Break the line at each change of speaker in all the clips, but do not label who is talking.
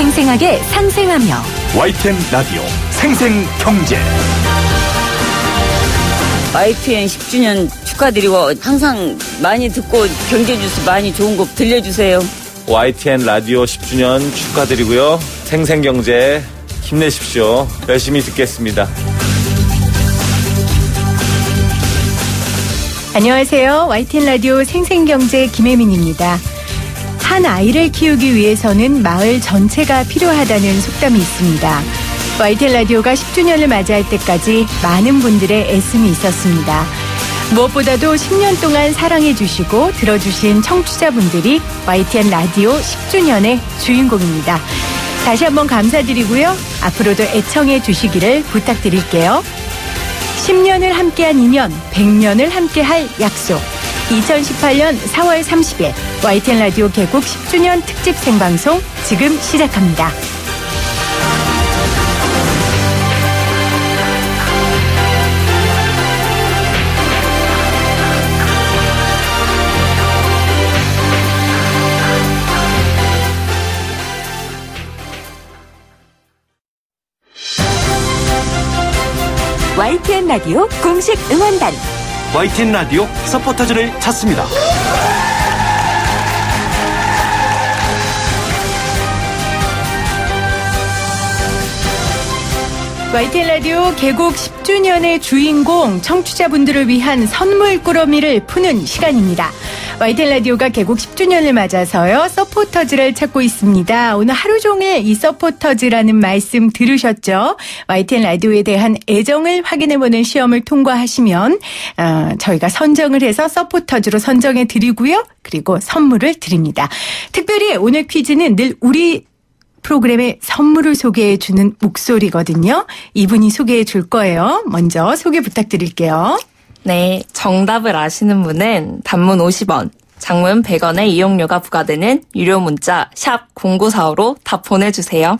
생생하게 상생하며
YTN 라디오 생생경제.
YTN 10주년 축하드리고 항상 많이 듣고 경제뉴스 많이 좋은 곡 들려주세요.
YTN 라디오 10주년 축하드리고요. 생생경제 힘내십시오. 열심히 듣겠습니다.
안녕하세요. YTN 라디오 생생경제 김혜민입니다. 한 아이를 키우기 위해서는 마을 전체가 필요하다는 속담이 있습니다. YTN 라디오가 10주년을 맞이할 때까지 많은 분들의 애씀이 있었습니다. 무엇보다도 10년 동안 사랑해 주시고 들어주신 청취자분들이 YTN 라디오 10주년의 주인공입니다. 다시 한번 감사드리고요. 앞으로도 애청해 주시기를 부탁드릴게요. 10년을 함께한 인연, 100년을 함께할 약속. 2018년 4월 30일 YTN 라디오 개국 10주년 특집 생방송 지금 시작합니다.
YTN 라디오 공식 응원단
YTN 라디오 서포터즈를 찾습니다.
YTN 라디오 개국 10주년의 주인공 청취자분들을 위한 선물 꾸러미를 푸는 시간입니다. YTN 라디오가 개국 10주년을 맞아서요. 서포터즈를 찾고 있습니다. 오늘 하루 종일 이 서포터즈라는 말씀 들으셨죠? YTN 라디오에 대한 애정을 확인해보는 시험을 통과하시면 저희가 선정을 해서 서포터즈로 선정해 드리고요. 그리고 선물을 드립니다. 특별히 오늘 퀴즈는 늘 우리 프로그램에 선물을 소개해 주는 목소리거든요. 이분이 소개해 줄 거예요. 먼저 소개 부탁드릴게요.
네, 정답을 아시는 분은 단문 50원, 장문 100원의 이용료가 부과되는 유료 문자 샵 0945로 답 보내주세요.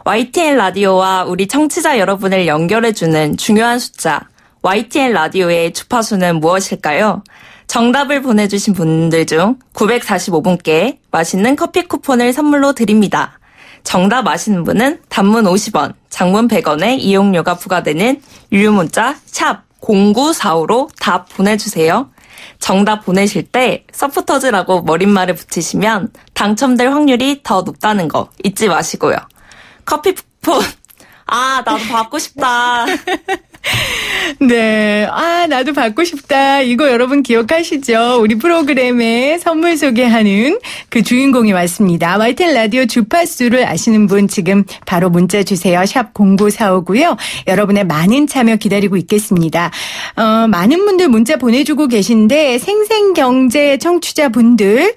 YTN 라디오와 우리 청취자 여러분을 연결해주는 중요한 숫자, YTN 라디오의 주파수는 무엇일까요? 정답을 보내주신 분들 중 945분께 맛있는 커피 쿠폰을 선물로 드립니다. 정답 아시는 분은 단문 50원, 장문 100원의 이용료가 부과되는 유료 문자 샵 0945로 답 보내주세요. 정답 보내실 때 서포터즈라고 머릿말을 붙이시면 당첨될 확률이 더 높다는 거 잊지 마시고요. 커피 쿠폰, 나도 받고 싶다.
네. 나도 받고 싶다. 이거 여러분 기억하시죠? 우리 프로그램에 선물 소개하는 그 주인공이 왔습니다. YTN 라디오 주파수를 아시는 분 지금 바로 문자 주세요. 샵 0945고요. 여러분의 많은 참여 기다리고 있겠습니다. 많은 분들 문자 보내주고 계신데 생생경제 청취자분들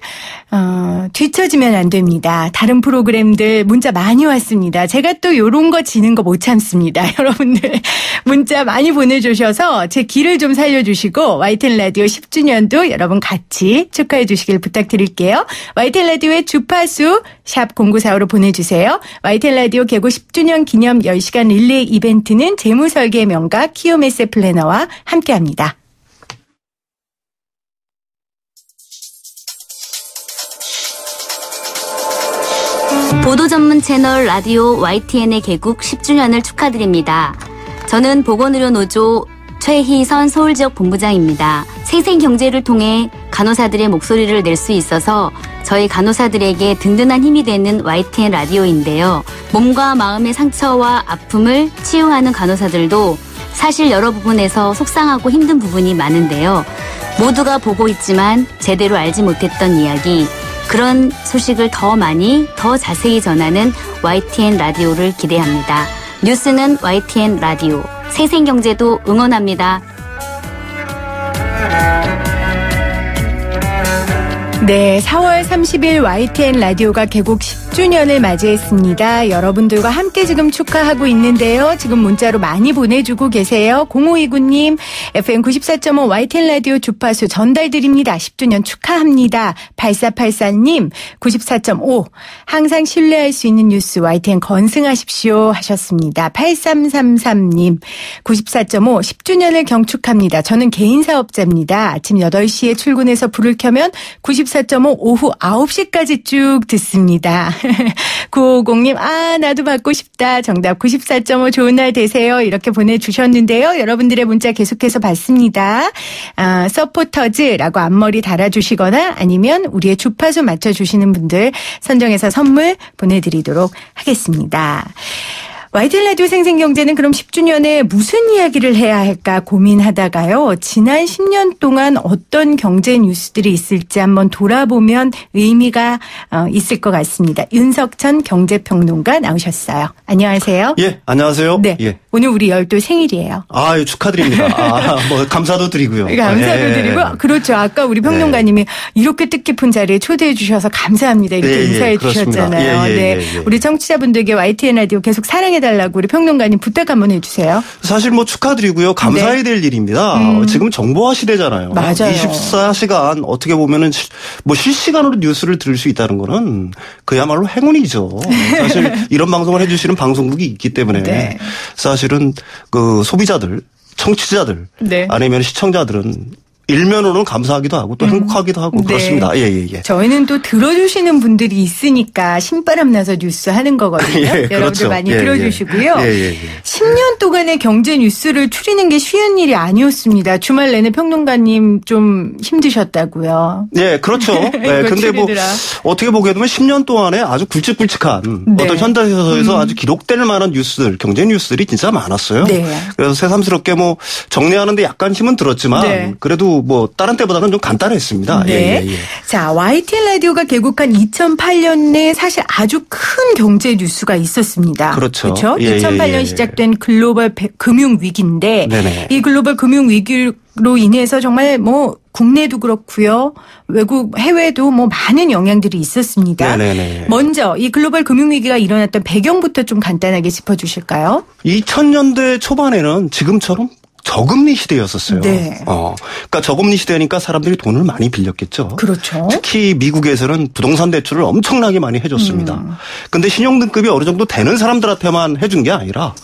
뒤처지면 안 됩니다. 다른 프로그램들 문자 많이 왔습니다. 제가 또 요런 거 지는 거 못 참습니다. 여러분들 문자 많이 보내주셔서 제 길을 좀 살려주시고 YTN 라디오 10주년도 여러분 같이 축하해 주시길 부탁드릴게요. YTN 라디오의 주파수 샵 0945로 보내주세요. YTN 라디오 개국 10주년 기념 10시간 릴레이 이벤트는 재무설계의 명가 키오메세 플래너와 함께합니다.
보도 전문 채널 라디오 YTN의 개국 10주년을 축하드립니다. 저는 보건의료노조 최희선 서울지역 본부장입니다. 생생경제를 통해 간호사들의 목소리를 낼 수 있어서 저희 간호사들에게 든든한 힘이 되는 YTN 라디오인데요. 몸과 마음의 상처와 아픔을 치유하는 간호사들도 사실 여러 부분에서 속상하고 힘든 부분이 많은데요. 모두가 보고 있지만 제대로 알지 못했던 이야기, 그런 소식을 더 많이, 더 자세히 전하는 YTN 라디오를 기대합니다. 뉴스는 YTN 라디오, 생생경제도 응원합니다.
네, 4월 30일 YTN 라디오가 개국 10주년을 맞이했습니다. 여러분들과 함께 지금 축하하고 있는데요. 지금 문자로 많이 보내주고 계세요. 0529님, FM 94.5 YTN 라디오 주파수 전달드립니다. 10주년 축하합니다. 8484님, 94.5 항상 신뢰할 수 있는 뉴스 YTN 건승하십시오 하셨습니다. 8333님, 94.5 10주년을 경축합니다. 저는 개인 사업자입니다. 아침 8시에 출근해서 불을 켜면 94 94.5 오후 9시까지 쭉 듣습니다. 950님, 나도 받고 싶다. 정답 94.5 좋은 날 되세요. 이렇게 보내주셨는데요. 여러분들의 문자 계속해서 받습니다. 서포터즈라고 앞머리 달아주시거나 아니면 우리의 주파수 맞춰주시는 분들 선정해서 선물 보내드리도록 하겠습니다. YTN 라디오 생생경제는 그럼 10주년에 무슨 이야기를 해야 할까 고민하다가요. 지난 10년 동안 어떤 경제 뉴스들이 있을지 한번 돌아보면 의미가 있을 것 같습니다. 윤석천 경제평론가 나오셨어요. 안녕하세요.
예, 안녕하세요.
네,
예.
오늘 우리 열도 생일이에요.
축하드립니다. 감사도 드리고요.
감사도 드리고 그렇죠. 아까 우리 평론가님이 이렇게 뜻깊은 자리에 초대해 주셔서 감사합니다. 이렇게 인사해 주셨잖아요. 네, 우리 청취자분들께 YTN 라디오 계속 사랑해달라고 우리 평론가님 부탁 한번 해주세요.
사실 축하드리고요. 감사해야 될 일입니다. 지금 정보화 시대잖아요.
맞아요.
24시간 어떻게 보면은 실시간으로 뉴스를 들을 수 있다는 거는 그야말로 행운이죠. 사실 이런 방송을 해주시는 방송국이 있기 때문에
네.
사실은 그 소비자들, 청취자들
네.
아니면 시청자들은 일면으로는 감사하기도 하고 또 행복하기도 하고
네.
그렇습니다. 예.
저희는 또 들어주시는 분들이 있으니까 신바람 나서 뉴스 하는 거거든요. 여러분들
그렇죠.
많이 들어주시고요. 10년 동안의 경제 뉴스를 추리는 게 쉬운 일이 아니었습니다. 주말 내내 평론가님 좀 힘드셨다고요.
예, 그렇죠. 네, 근데 어떻게 보게 되면 10년 동안에 아주 굵직굵직한
네.
어떤 현대사에서 아주 기록될 만한 뉴스들, 경제 뉴스들이 진짜 많았어요.
네.
그래서 새삼스럽게 정리하는데 약간 힘은 들었지만
네.
그래도 다른 때보다는 좀 간단했습니다.
네.
예.
자, YTN 라디오가 개국한 2008년에 사실 아주 큰 경제 뉴스가 있었습니다.
그렇죠.
2008년 시작된 글로벌 금융 위기인데
네네.
이 글로벌 금융 위기로 인해서 정말 국내도 그렇고요. 외국 해외도 많은 영향들이 있었습니다.
네네네.
먼저 이 글로벌 금융 위기가 일어났던 배경부터 좀 간단하게 짚어 주실까요?
2000년대 초반에는 지금처럼 저금리 시대였었어요.
네.
그러니까 저금리 시대니까 사람들이 돈을 많이 빌렸겠죠.
그렇죠.
특히 미국에서는 부동산 대출을 엄청나게 많이 해줬습니다. 근데 신용등급이 어느 정도 되는 사람들한테만 해준 게 아니라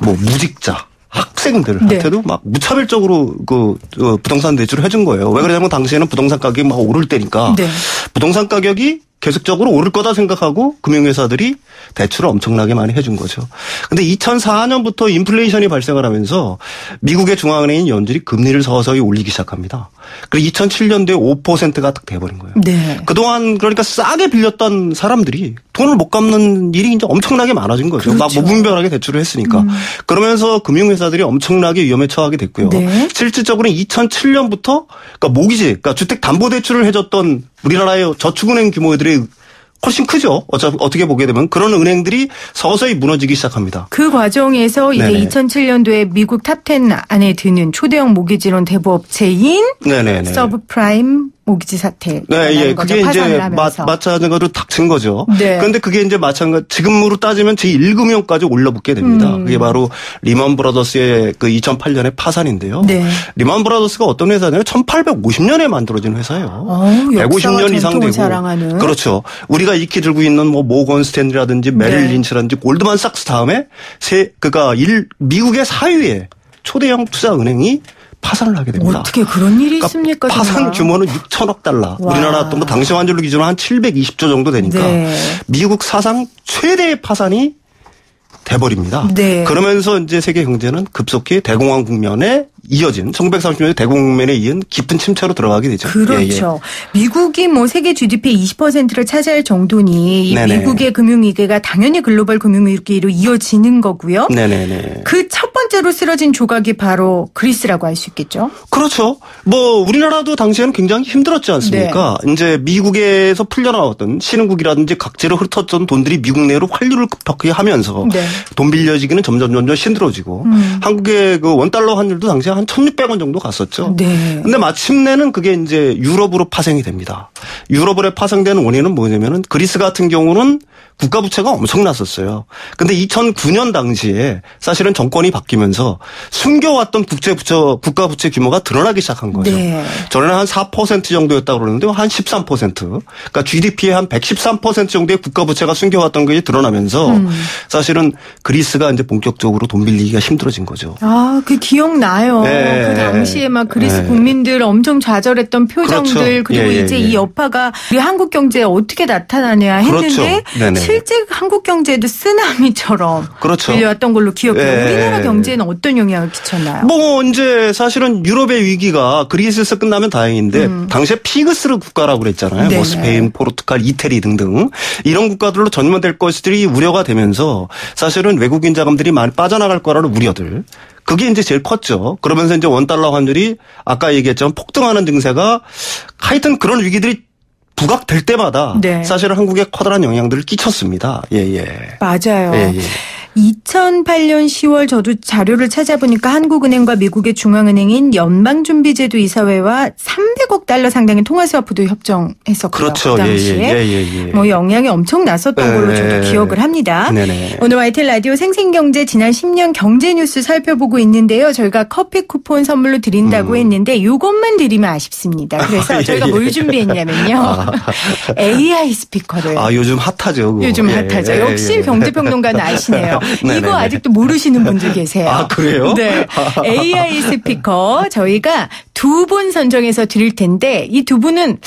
무직자, 학생들한테도 막 무차별적으로 부동산 대출을 해준 거예요. 왜 그러냐면 당시에는 부동산 가격이 막 오를 때니까 부동산 가격이 계속적으로 오를 거다 생각하고 금융회사들이 대출을 엄청나게 많이 해준 거죠. 근데 2004년부터 인플레이션이 발생을 하면서 미국의 중앙은행인 연준이 금리를 서서히 올리기 시작합니다. 그리고 2007년도에 5%가 딱 돼버린 거예요.
네.
그동안 그러니까 싸게 빌렸던 사람들이 돈을 못 갚는 일이 이제 엄청나게 많아진 거죠.
그렇죠.
막 무분별하게 대출을 했으니까. 그러면서 금융회사들이 엄청나게 위험에 처하게 됐고요.
네.
실질적으로 2007년부터 그러니까 모기지, 그러니까 주택담보대출을 해줬던 우리나라의 저축은행 규모들이 훨씬 크죠. 어떻게 보게 되면 그런 은행들이 서서히 무너지기 시작합니다.
그 과정에서 이제
네네.
2007년도에 미국 탑10 안에 드는 초대형 모기지론 대부업체인 서브프라임 모기지 사태.
네, 그게 이제 마찬가지로 닥친 거죠.
네.
그런데 그게 이제 지금으로 따지면 제1금융까지 올라붙게 됩니다. 그게 바로 리먼 브라더스의 그 2008년의 파산인데요.
네.
리먼 브라더스가 어떤 회사냐면 1850년에 만들어진 회사예요. 150년 이상 되고.
자랑하는.
그렇죠. 우리가 익히 들고 있는 모건 스탠리라든지 메릴 린치라든지 골드만삭스 다음에 미국의 4위의 초대형 투자은행이 파산을 하게 됩니다.
어떻게 그런 일이 있습니까?
파산 규모는 6천억 달러.
와.
우리나라 당시 환율로 기준으로 한 720조 정도 되니까 미국 사상 최대의 파산이 돼버립니다.
네.
그러면서 이제 세계 경제는 급속히 대공황 국면에 이어진 1930년대 대공황 국면에 이은 깊은 침체로 들어가게 되죠.
그렇죠. 미국이 세계 GDP 20%를 차지할 정도니
네네.
미국의 금융위기가 당연히 글로벌 금융위기로 이어지는 거고요.
네네네.
그 첫 번째로 쓰러진 조각이 바로 그리스라고 할 수 있겠죠.
그렇죠. 우리나라도 당시에는 굉장히 힘들었지 않습니까?
네.
이제 미국에서 풀려나왔던 신흥국이라든지 각지로 흩어졌던 돈들이 미국 내로 환류를 급격히 하면서 돈 빌려지기는 점점 힘들어지고 한국의 그 원달러 환율도 당시에 한 1,600원 정도 갔었죠.
네.
근데 마침내는 그게 이제 유럽으로 파생이 됩니다. 유럽으로 파생되는 원인은 뭐냐면은 그리스 같은 경우는 국가 부채가 엄청났었어요. 근데 2009년 당시에 사실은 정권이 바뀌면서 숨겨왔던 국가 부채 규모가 드러나기 시작한 거죠.
네.
전에는 한 4% 정도였다고 그러는데 한 13%. 그러니까 GDP의 한 113% 정도의 국가 부채가 숨겨왔던 게 드러나면서 사실은 그리스가 이제 본격적으로 돈 빌리기가 힘들어진 거죠.
아, 그 기억나요.
네.
그 당시에 막 그리스 국민들 엄청 좌절했던 표정들
그렇죠.
그리고 이제 이 여파가 우리 한국 경제에 어떻게 나타나냐 했는데
그렇죠.
실제 한국 경제도 쓰나미처럼
그렇죠.
빌려왔던 걸로 기억해요.
네.
우리나라 경제에는 어떤 영향을 끼쳤나요?
뭐 이제 사실은 유럽의 위기가 그리스에서 끝나면 다행인데 당시에 피그스르 국가라고 그랬잖아요.
네네.
뭐 스페인, 포르투갈, 이태리 등등 이런 국가들로 전면될 것들이 우려가 되면서 사실은 외국인 자금들이 많이 빠져나갈 거라는 우려들. 그게 이제 제일 컸죠. 그러면서 이제 원달러 환율이 아까 얘기했지만 폭등하는 증세가 하여튼 그런 위기들이 부각될 때마다
네.
사실은 한국에 커다란 영향들을 끼쳤습니다. 예.
맞아요.
예.
2008년 10월 저도 자료를 찾아보니까 한국은행과 미국의 중앙은행인 연방준비제도 이사회와 300억 달러 상당의 통화스와프도 협정했었고요.
그렇죠.
그 당시에
예.
뭐 영향이 엄청 났었던 걸로 저도 기억을 합니다.
네네.
오늘 YTN 라디오 생생경제 지난 10년 경제 뉴스 살펴보고 있는데요. 저희가 커피 쿠폰 선물로 드린다고 했는데 이것만 드리면 아쉽습니다. 그래서 저희가 뭘 준비했냐면요. AI 스피커를.
아, 요즘 핫하죠. 그거.
요즘 핫하죠. 역시 경제평론가는 아시네요.
네네네.
이거 아직도 모르시는 분들 계세요.
아, 그래요?
네. AI 스피커 저희가 2분 선정해서 드릴 텐데 이 2분은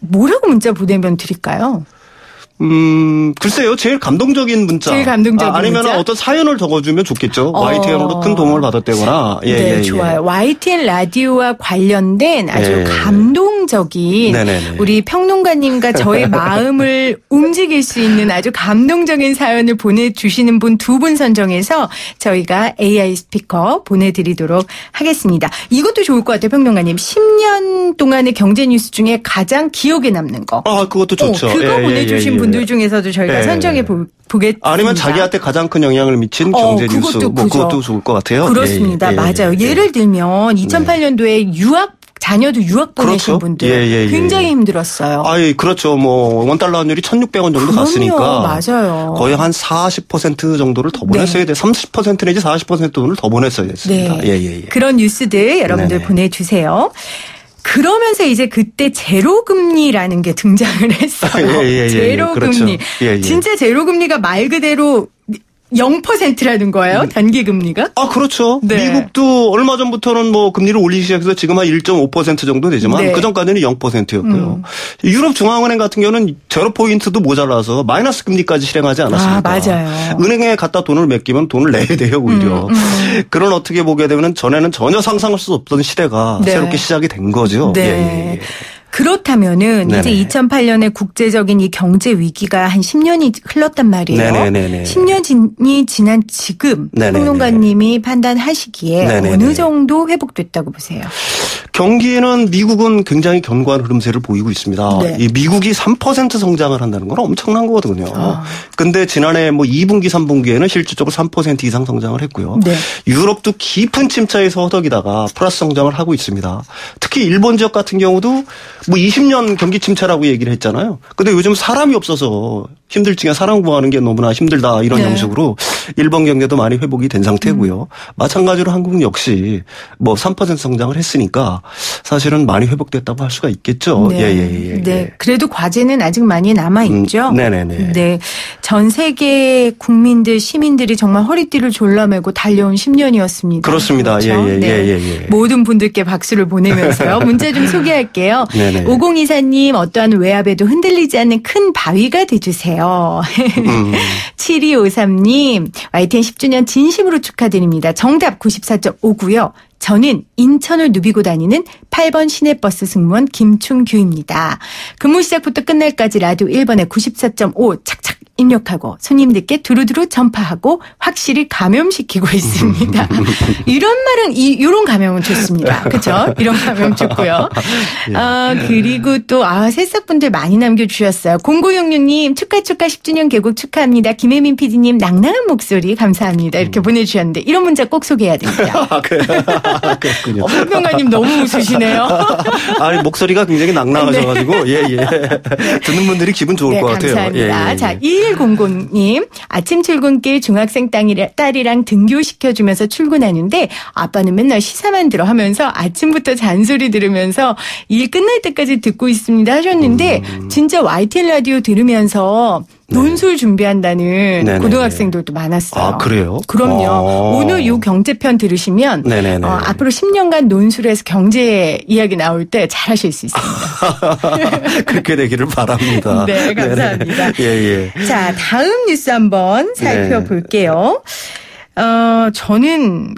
뭐라고 문자 보내면 드릴까요?
글쎄요. 제일 감동적인 문자.
제일 감동적인
아니면
문자?
어떤 사연을 적어주면 좋겠죠. YTN으로 큰 도움을 받았다거나.
네, 좋아요. YTN 라디오와 관련된 아주 감동적인
네네네.
우리 평론가님과 저의 마음을 움직일 수 있는 아주 감동적인 사연을 보내주시는 분 2분 선정해서 저희가 AI 스피커 보내드리도록 하겠습니다. 이것도 좋을 것 같아요, 평론가님. 10년 동안의 경제 뉴스 중에 가장 기억에 남는 거.
아, 그것도 좋죠.
그거 보내주신 분들 중에서도 저희가 선정해 보겠습니다.
아니면 자기한테 가장 큰 영향을 미친 경제 뉴스. 그것도 좋을 것 같아요.
그렇습니다. 맞아요. 예를 들면 2008년도에 자녀도 유학 보내신
그렇죠.
분들 굉장히 힘들었어요.
그렇죠. 뭐 원달러 환율이 1,600원 정도 갔으니까
맞아요.
거의 한 40% 정도를 더 보냈어야 돼. 30% 내지 40% 돈을 더 보냈어야 됐습니다.
네. 그런 뉴스들 여러분들 보내주세요. 그러면서 이제 그때 제로금리라는 게 등장을 했어요. 제로금리.
그렇죠.
진짜 제로금리가 말 그대로 0%라는 거예요? 단기 금리가?
아, 그렇죠.
네.
미국도 얼마 전부터는 뭐 금리를 올리기 시작해서 지금 한 1.5% 정도 되지만 그전까지는 0%였고요. 유럽 중앙은행 같은 경우는 제로 포인트도 모자라서 마이너스 금리까지 실행하지 않았습니까?
맞아요.
은행에 갖다 돈을 맡기면 돈을 내야 돼요, 오히려. 그런 어떻게 보게 되면 전에는 전혀 상상할 수 없던 시대가 새롭게 시작이 된 거죠.
네. 그렇다면은 이제 2008년에 국제적인 이 경제 위기가 한 10년이 흘렀단 말이에요. 10년이 지난 지금 평론가님이 판단하시기에 어느 정도 회복됐다고 보세요?
경기는 미국은 굉장히 견고한 흐름세를 보이고 있습니다. 이 미국이 3% 성장을 한다는 건 엄청난 거거든요. 근데 지난해 뭐 2분기, 3분기에는 실질적으로 3% 이상 성장을 했고요. 유럽도 깊은 침체에서 허덕이다가 플러스 성장을 하고 있습니다. 특히 일본 지역 같은 경우도 뭐 20년 경기 침체라고 얘기를 했잖아요. 근데 요즘 사람이 없어서 힘들지만 사람 구하는 게 너무나 힘들다 이런 형식으로 일본 경제도 많이 회복이 된 상태고요. 마찬가지로 한국은 역시 뭐 3% 성장을 했으니까 사실은 많이 회복됐다고 할 수가 있겠죠.
네. 그래도 과제는 아직 많이 남아 있죠.
네네네.
네. 전 세계 국민들, 시민들이 정말 허리띠를 졸라매고 달려온 10년이었습니다.
그렇습니다.
그렇죠? 모든 분들께 박수를 보내면서요. 문자 좀 소개할게요. 5024님 어떠한 외압에도 흔들리지 않는 큰 바위가 돼주세요. 7253님 YTN 10주년 진심으로 축하드립니다. 정답 94.5고요. 저는 인천을 누비고 다니는 8번 시내버스 승무원 김충규입니다. 근무 시작부터 끝날까지 라디오 1번에 94.5 착착 입력하고 손님들께 두루두루 전파하고 확실히 감염시키고 있습니다. 이런 말은 이런 감염은 좋습니다. 그렇죠? 이런 감염 좋고요. 그리고 또 새싹분들 많이 남겨주셨어요. 0966님 축하 10주년 개국 축하합니다. 김혜민 PD님 낭낭한 목소리 감사합니다. 이렇게 보내주셨는데 이런 문자 꼭 소개해야 됩니다.
그렇군요.
평론가님 너무 웃으시네요.
아니 목소리가 굉장히 낭낭하셔가지고 듣는 분들이 기분 좋을 것 같아요.
감사합니다. 자, 8700님, 아침 출근길 중학생 딸이랑 등교시켜주면서 출근하는데 아빠는 맨날 시사만 들어 하면서 아침부터 잔소리 들으면서 일 끝날 때까지 듣고 있습니다 하셨는데 진짜 YTN 라디오 들으면서 논술 준비한다는
네네네.
고등학생들도 많았어요.
아, 그래요?
그럼요. 오늘 요 경제편 들으시면 앞으로 10년간 논술에서 경제 이야기 나올 때 잘하실 수 있습니다.
그렇게 되기를 바랍니다.
네, 감사합니다.
예.
자, 다음 뉴스 한번 살펴볼게요. 저는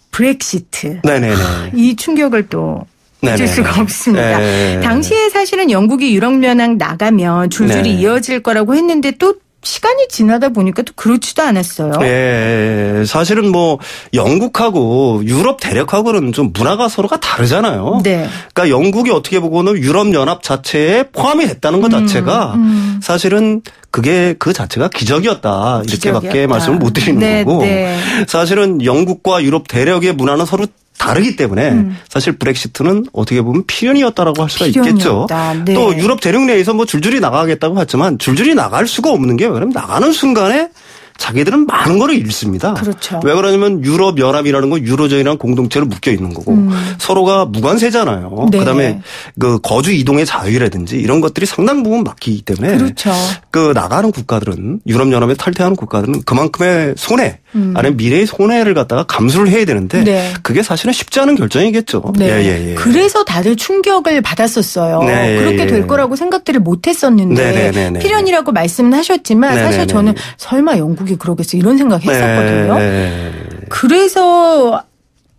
브렉시트.
네네네.
이 충격을 또 잊을 수가 없습니다. 당시에 사실은 영국이 유럽연합 나가면 줄줄이 이어질 거라고 했는데 또 시간이 지나다 보니까 또 그렇지도 않았어요.
네. 사실은 뭐 영국하고 유럽 대륙하고는 좀 문화가 서로가 다르잖아요.
네.
그러니까 영국이 어떻게 보고는 유럽연합 자체에 포함이 됐다는 것 자체가 사실은 그게 그 자체가 기적이었다. 이렇게밖에 말씀을 못 드리는 거고. 사실은 영국과 유럽 대륙의 문화는 서로 다르기 때문에 사실 브렉시트는 어떻게 보면 필연이었다라고 할 수가 있겠죠.
네.
또 유럽 대륙 내에서 뭐 줄줄이 나가겠다고 했지만 줄줄이 나갈 수가 없는 게 왜냐면 나가는 순간에 자기들은 많은 거를 잃습니다.
그렇죠.
왜 그러냐면 유럽 연합이라는 건 유로존이라는 공동체로 묶여 있는 거고 서로가 무관세잖아요.
네.
그다음에 그 거주 이동의 자유라든지 이런 것들이 상당 부분 막히기 때문에
그렇죠.
나가는 국가들은 유럽 연합에 탈퇴하는 국가들은 그만큼의 손해 아니면 미래의 손해를 갖다가 감수를 해야 되는데 그게 사실은 쉽지 않은 결정이겠죠.
네.
예.
그래서 다들 충격을 받았었어요.
네.
그렇게 될 거라고 생각들을 못 했었는데 필연이라고 말씀은 하셨지만 사실 저는 설마 영국이 그러겠어 이런 생각 했었거든요. 그래서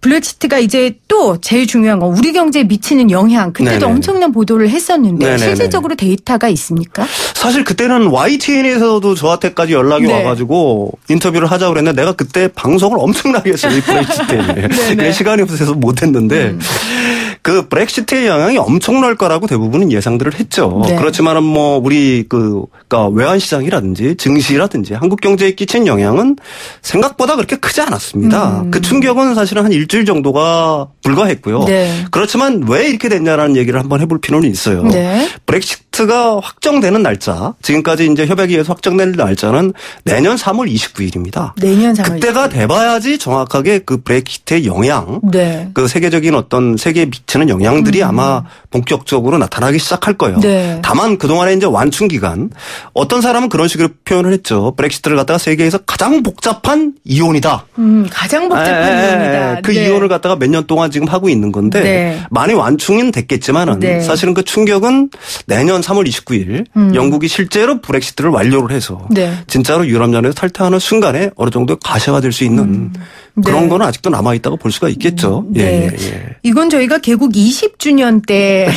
브렉시트가 이제 또 제일 중요한 건 우리 경제에 미치는 영향 그때도 엄청난 보도를 했었는데 실질적으로 데이터가 있습니까?
사실 그때는 YTN에서도 저한테까지 연락이 와가지고 인터뷰를 하자고 그랬는데 내가 그때 방송을 엄청나게 했어요. 이 브렉시트에. 시간이 없어서 못했는데 그 브렉시트의 영향이 엄청날 거라고 대부분은 예상들을 했죠. 그렇지만은 뭐 우리 그러니까 외환 시장이라든지 증시라든지 한국 경제에 끼친 영향은 생각보다 그렇게 크지 않았습니다. 그 충격은 사실은 한 일주일 정도가 불과했고요. 그렇지만 왜 이렇게 됐냐라는 얘기를 한번 해볼 필요는 있어요. 브렉시트가 확정되는 날짜, 지금까지 이제 협약에 의해서 확정된 날짜는 내년 3월 29일입니다.
내년 3월
그때가
29일.
돼봐야지 정확하게 그 브렉시트의 영향, 그 세계적인 어떤 세계에 미치는 영향들이 아마 본격적으로 나타나기 시작할 거예요. 다만 그동안에 이제 완충 기간, 어떤 사람은 그런 식으로 표현을 했죠. 브렉시트를 갖다가 세계에서 가장 복잡한 이혼이다.
가장 복잡한 이혼이다.
그 이혼을 갖다가 몇 년 동안 지금 하고 있는 건데 많이 완충은 됐겠지만은 사실은 그 충격은 내년 3월 29일 영국이 실제로 브렉시트를 완료를 해서 진짜로 유럽연합에서 탈퇴하는 순간에 어느 정도 가시화될 수 있는 그런 거는 아직도 남아있다고 볼 수가 있겠죠.
이건 저희가 개국 20주년 때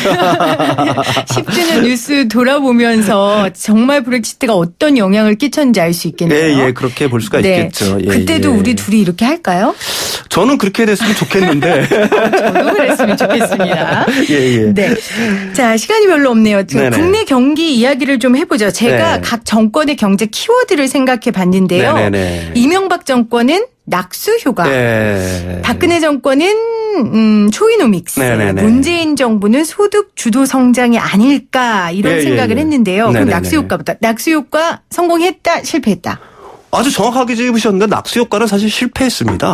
10주년 뉴스 돌아보면서 정말 브렉시트가 어떤 영향을 끼쳤는지 알 수 있겠네요.
그렇게 볼 수가 있겠죠.
그때도 우리 둘이 이렇게 할까요?
저는 그렇게 됐으면 좋겠는데.
저도 그랬으면 좋겠습니다. 자, 시간이 별로 없네요. 국내 경기 이야기를 좀 해보죠. 제가 각 정권의 경제 키워드를 생각해 봤는데요. 이명박 정권은 낙수 효과, 박근혜 정권은 초이노믹스, 문재인 정부는 소득 주도 성장이 아닐까 이런 생각을 했는데요. 그럼 낙수 효과부터. 낙수 효과 성공했다, 실패했다.
아주 정확하게 짚으셨는데 낙수 효과는 사실 실패했습니다.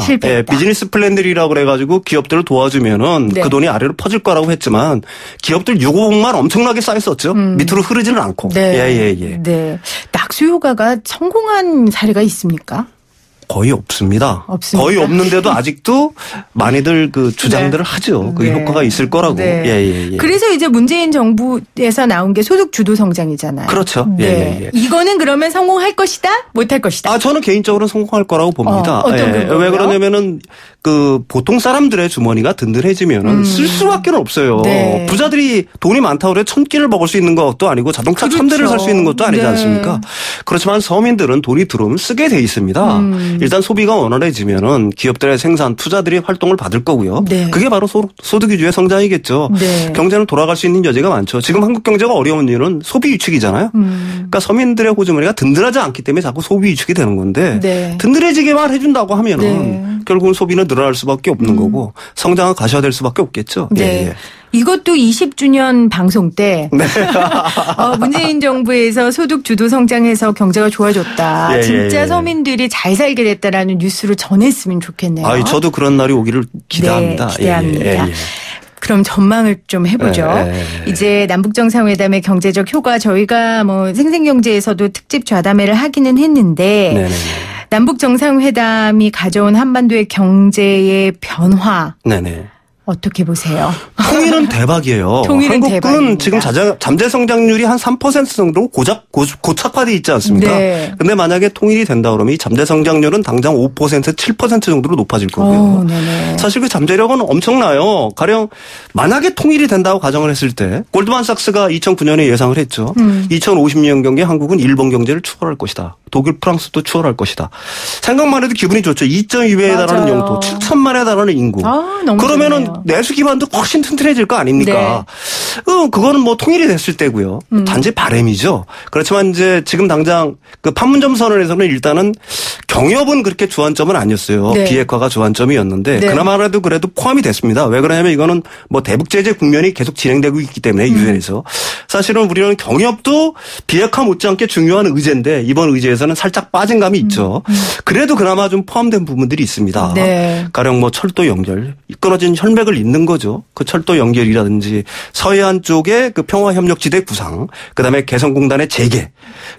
비즈니스 플랜들이라고 그래가지고 기업들을 도와주면은 그 돈이 아래로 퍼질 거라고 했지만 기업들 유고복만 엄청나게 쌓였었죠. 밑으로 흐르지는 않고. 낙수 효과가 성공한 사례가 있습니까?
거의 없습니다.
거의 없는데도 아직도 많이들 그 주장들을 하죠. 그 효과가 있을 거라고.
그래서 이제 문재인 정부에서 나온 게 소득 주도 성장이잖아요.
그렇죠.
이거는 그러면 성공할 것이다? 못할 것이다?
저는 개인적으로 성공할 거라고 봅니다.
어떤 근거로요?
왜 그러냐면은 그 보통 사람들의 주머니가 든든해지면은 쓸 수밖에 없어요. 부자들이 돈이 많다고 그래 천 끼를 먹을 수 있는 것도 아니고 자동차 1000대를 살 수 있는 것도 아니지 않습니까? 그렇지만 서민들은 돈이 들어오면 쓰게 돼 있습니다. 일단 소비가 원활해지면은 기업들의 생산, 투자들이 활동을 받을 거고요. 그게 바로 소득 위주의 성장이겠죠. 경제는 돌아갈 수 있는 여지가 많죠. 지금 한국 경제가 어려운 이유는 소비 위축이잖아요. 그러니까 서민들의 호주머니가 든든하지 않기 때문에 자꾸 소비 위축이 되는 건데 든든해지게만 해준다고 하면은 결국은 소비는 늘어날 수밖에 없는 거고 성장은 가셔야 될 수밖에 없겠죠.
네.
예, 예.
이것도 20주년 방송 때 문재인 정부에서 소득 주도 성장해서 경제가 좋아졌다.
예,
진짜
예.
서민들이 잘 살게 됐다라는 뉴스를 전했으면 좋겠네요.
아이, 저도 그런 날이 오기를 기대합니다.
네, 기대합니다.
예, 예, 예.
그럼 전망을 좀 해보죠.
예.
이제 남북정상회담의 경제적 효과 저희가 뭐 생생경제에서도 특집 좌담회를 하기는 했는데
네네.
남북정상회담이 가져온 한반도의 경제의 변화
네네.
어떻게 보세요?
통일은 대박이에요.
통일은
한국은
대박입니다.
지금 잠재 성장률이 한 3% 정도 고착화돼 있지 않습니까?
네.
근데 만약에 통일이 된다 그러면 이 잠재 성장률은 당장 5%, 7% 정도로 높아질 거고요.
네네.
사실 그 잠재력은 엄청나요. 가령 만약에 통일이 된다고 가정을 했을 때 골드만삭스가 2009년에 예상을 했죠. 2050년 경에 한국은 일본 경제를 추월할 것이다. 독일, 프랑스도 추월할 것이다. 생각만 해도 기분이 좋죠. 2.2배에 달하는
맞아요.
영토, 7천만에 달하는 인구.
너무
그러면은
좋네요.
내수 기반도 훨씬 튼튼해질 거 아닙니까? 그거는 뭐 통일이 됐을 때고요. 단지 바람이죠. 그렇지만 이제 지금 당장 그 판문점 선언에서는 일단은 경협은 그렇게 주안점은 아니었어요.
네.
비핵화가 주안점이었는데
네.
그나마라도 그래도 포함이 됐습니다. 왜 그러냐면 이거는 뭐 대북 제재 국면이 계속 진행되고 있기 때문에 유엔에서 사실은 우리는 경협도 비핵화 못지않게 중요한 의제인데 이번 의제에서는 살짝 빠진 감이 있죠. 그래도 그나마 좀 포함된 부분들이 있습니다.
네.
가령 뭐 철도 연결, 끊어진 혈맥을 잇는 거죠. 그 철도 연결이라든지 서해안 쪽의 그 평화협력지대 구상, 그다음에 개성공단의 재개.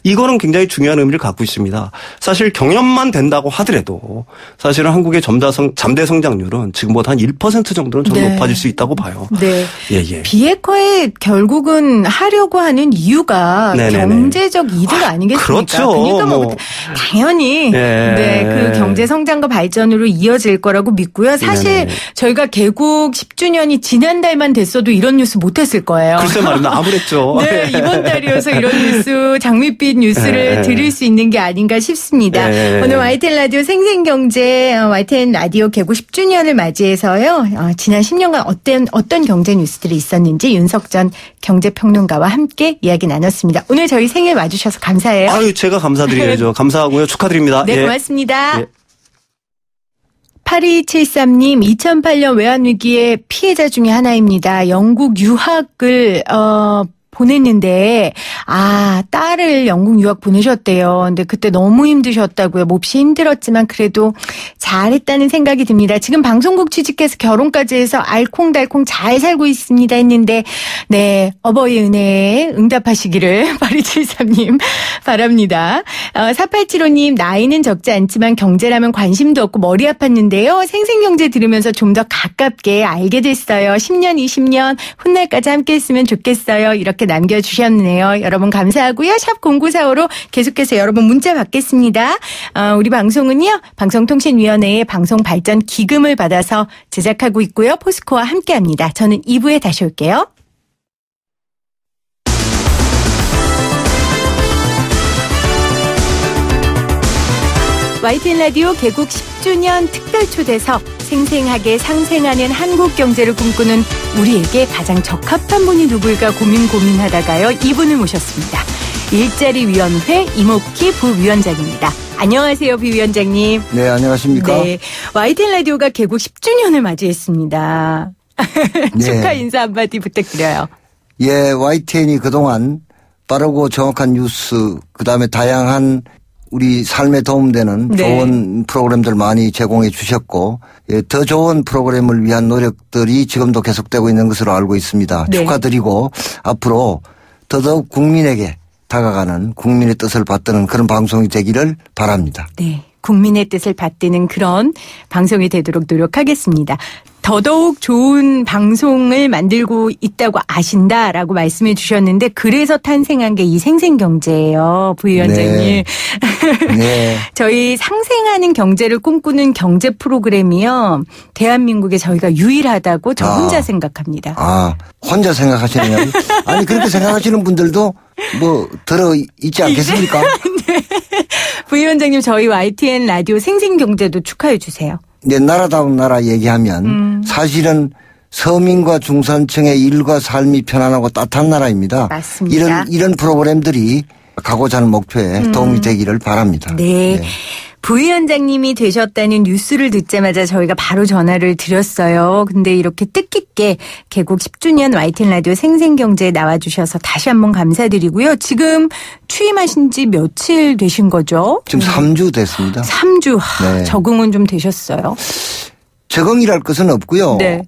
이거는 굉장히 중요한 의미를 갖고 있습니다. 사실 경협만 된다고 하더라도 사실은 한국의 잠재 성장률은 지금보다 한 1% 정도는 좀
네.
높아질 수 있다고 봐요.
네.
예, 예.
비핵화에 결국은 하려고 하는 이유가
네네네.
경제적 이득 아니겠습니까?
그렇죠.
그러니까 뭐 당연히 네, 그 경제 성장과 발전으로 이어질 거라고 믿고요. 사실
네네.
저희가 개국 10주년이 지난달만 됐어도 이런 뉴스 못했을 거예요.
글쎄 말입니다. 아무랬죠.
네, 이번 달이어서 이런 뉴스, 장밋빛 뉴스를 들을 수 있는 게 아닌가 싶습니다. 오늘 YTN 라디오 생생경제, YTN 라디오 개국 10주년을 맞이해서요. 지난 10년간 어떤 경제 뉴스들이 있었는지 윤석전 경제평론가와 함께 이야기 나눴습니다. 오늘 저희 생일 와주셔서 감사해요.
아유, 제가 감사드려야죠. 감사하고요. 축하드립니다.
네,
예.
고맙습니다.
예.
8273님, 2008년 외환위기의 피해자 중에 하나입니다. 영국 유학을, 보냈는데, 딸을 영국 유학 보내셨대요. 근데 그때 너무 힘드셨다고요. 몹시 힘들었지만 그래도 잘했다는 생각이 듭니다. 지금 방송국 취직해서 결혼까지 해서 알콩달콩 잘 살고 있습니다 했는데, 네, 어버이 은혜에 응답하시기를 8273님 바랍니다. 4875님, 나이는 적지 않지만 경제라면 관심도 없고 머리 아팠는데요. 생생경제 들으면서 좀 더 가깝게 알게 됐어요. 10년, 20년, 훗날까지 함께 했으면 좋겠어요. 이렇게 남겨주셨네요. 여러분 감사하고요. 샵 0945로 계속해서 여러분 문자 받겠습니다. 우리 방송은요. 방송통신위원회의 방송발전 기금을 받아서 제작하고 있고요. 포스코와 함께합니다. 저는 2부에 다시 올게요. YTN 라디오 개국 10주년 특별 초대석, 생생하게 상생하는 한국 경제를 꿈꾸는 우리에게 가장 적합한 분이 누굴까 고민하다가요. 이분을 모셨습니다. 일자리위원회 이목희 부위원장입니다. 안녕하세요, 부위원장님.
네, 안녕하십니까.
네, YTN 라디오가 개국 10주년을 맞이했습니다.
네.
축하 인사 한마디 부탁드려요.
예, YTN이 그동안 빠르고 정확한 뉴스, 그다음에 다양한 우리 삶에 도움되는
네.
좋은 프로그램들 많이 제공해 주셨고, 예, 더 좋은 프로그램을 위한 노력들이 지금도 계속되고 있는 것으로 알고 있습니다.
네.
축하드리고 앞으로 더더욱 국민에게 다가가는 국민의 뜻을 받드는 그런 방송이 되기를 바랍니다.
네, 국민의 뜻을 받드는 그런 방송이 되도록 노력하겠습니다. 더더욱 좋은 방송을 만들고 있다고 아신다라고 말씀해 주셨는데 그래서 탄생한 게 이 생생경제예요. 부위원장님.
네. 네.
저희 상생하는 경제를 꿈꾸는 경제 프로그램이요. 대한민국에 저희가 유일하다고 저 혼자 생각합니다.
혼자 생각하시네요. 아니 그렇게 생각하시는 분들도 뭐 들어 있지 않겠습니까?
네. 부위원장님 저희 YTN 라디오 생생경제도 축하해 주세요.
네, 나라다운 나라 얘기하면 사실은 서민과 중산층의 일과 삶이 편안하고 따뜻한 나라입니다.
맞습니다.
이런 프로그램들이 가고자 하는 목표에 도움이 되기를 바랍니다.
네. 부위원장님이 되셨다는 뉴스를 듣자마자 저희가 바로 전화를 드렸어요. 근데 이렇게 뜻깊게 개국 10주년 YTN 라디오 생생경제에 나와주셔서 다시 한번 감사드리고요. 지금 취임하신 지 며칠 되신 거죠?
지금 3주 됐습니다.
3주.
네.
적응은 좀 되셨어요?
적응이랄 것은 없고요.
네.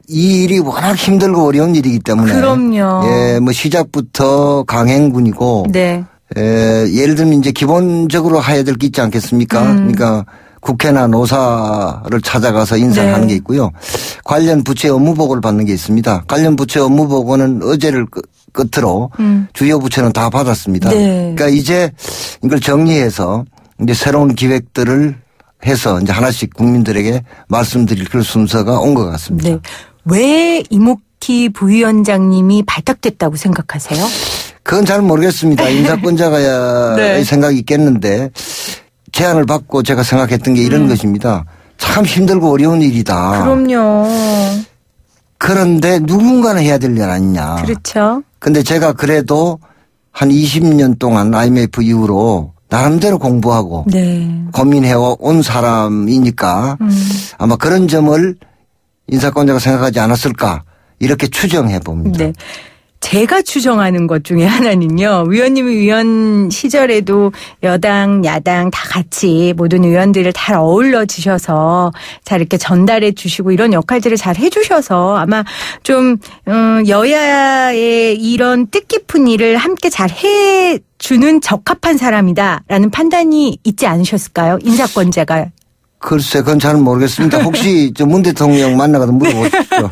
이 일이 워낙 힘들고 어려운 일이기 때문에.
그럼요.
예, 뭐 시작부터 강행군이고.
네.
예를 들면 이제 기본적으로 해야 될 게 있지 않겠습니까? 그러니까 국회나 노사를 찾아가서 인사를
네.
하는 게 있고요. 관련 부처 업무 보고를 받는 게 있습니다. 관련 부처 업무 보고는 어제를 끝으로 주요 부처는 다 받았습니다.
네.
그러니까 이제 이걸 정리해서 이제 새로운 기획들을 해서 이제 하나씩 국민들에게 말씀드릴 그런 순서가 온 것 같습니다.
네. 왜 이목희 부위원장님이 발탁됐다고 생각하세요?
그건 잘 모르겠습니다. 인사권자가
네.
생각이 있겠는데 제안을 받고 제가 생각했던 게 이런 것입니다. 참 힘들고 어려운 일이다.
그럼요.
그런데 누군가는 해야 될 일 아니냐.
그렇죠.
근데 제가 그래도 한 20년 동안 IMF 이후로 나름대로 공부하고
네.
고민해온 사람이니까 아마 그런 점을 인사권자가 생각하지 않았을까 이렇게 추정해 봅니다.
네. 제가 추정하는 것 중에 하나는요. 위원님이 위원 시절에도 여당, 야당 다 같이 모든 의원들을 잘 어울러 주셔서 잘 이렇게 전달해 주시고 이런 역할들을 잘 해 주셔서 아마 좀 여야의 이런 뜻깊은 일을 함께 잘 해 주는 적합한 사람이다라는 판단이 있지 않으셨을까요? 인사권자가.
글쎄, 그건 잘 모르겠습니다. 혹시 저 문 대통령 만나가서 물어보십시오.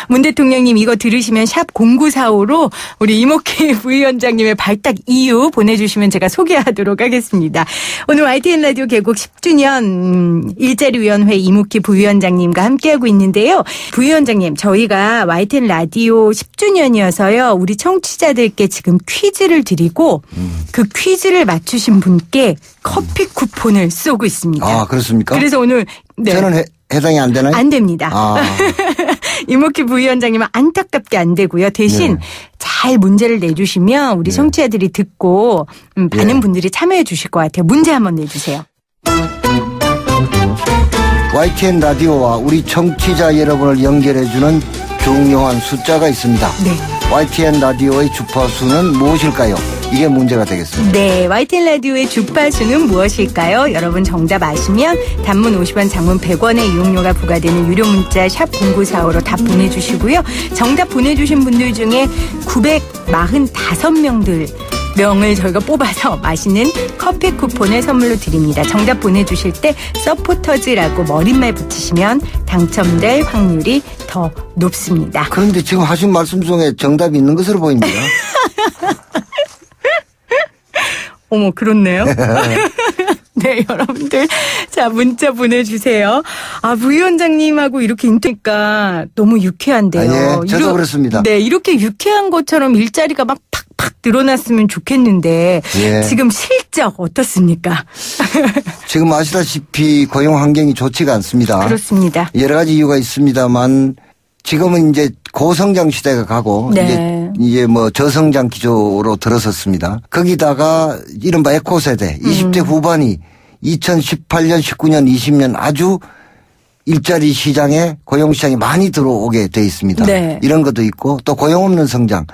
문 대통령님 이거 들으시면 샵 0945로 우리 이목희 부위원장님의 발탁 이유 보내주시면 제가 소개하도록 하겠습니다. 오늘 YTN 라디오 개국 10주년 일자리위원회 이목희 부위원장님과 함께하고 있는데요. 부위원장님, 저희가 YTN 라디오 10주년이어서요. 우리 청취자들께 지금 퀴즈를 드리고 그 퀴즈를 맞추신 분께 커피 쿠폰을 쏘고 있습니다.
아, 그렇습니까?
그래서 오늘 네.
저는 해당이 안 되나요?
안 됩니다.
아.
이목희 부위원장님은 안타깝게 안 되고요. 대신
네.
잘 문제를 내주시면 우리 청취자들이 듣고 많은 분들이 참여해 주실 것 같아요. 문제 한번 내주세요.
YTN 라디오와 우리 청취자 여러분을 연결해주는 중요한 숫자가 있습니다.
네.
YTN 라디오의 주파수는 무엇일까요? 이게 문제가 되겠습니다.
네, YTN 라디오의 주파수는 무엇일까요? 여러분 정답 아시면 단문 50원, 장문 100원의 이용료가 부과되는 유료 문자 샵 0945로 답 보내주시고요. 정답 보내주신 분들 중에 945명을 저희가 뽑아서 맛있는 커피 쿠폰을 선물로 드립니다. 정답 보내주실 때 서포터즈라고 머릿말 붙이시면 당첨될 확률이 더 높습니다.
그런데 지금 하신 말씀 중에 정답이 있는 것으로 보입니다.
어머, 그렇네요. 네, 여러분들. 자, 문자 보내주세요. 아, 부위원장님하고 이렇게 인터니까 너무 유쾌한데요.
아, 예, 저도 그렇습니다.
네, 이렇게 유쾌한 것처럼 일자리가 막 팍팍 늘어났으면 좋겠는데.
예.
지금 실적 어떻습니까?
지금 아시다시피 고용 환경이 좋지가 않습니다.
그렇습니다.
여러 가지 이유가 있습니다만 지금은 이제 고성장 시대가 가고
네.
이제 뭐 저성장 기조로 들어섰습니다. 거기다가 이른바 에코 세대 20대 후반이 2018년, 19년, 20년 아주 일자리 시장에 고용 시장이 많이 들어오게 돼 있습니다.
네.
이런 것도 있고 또 고용 없는 성장.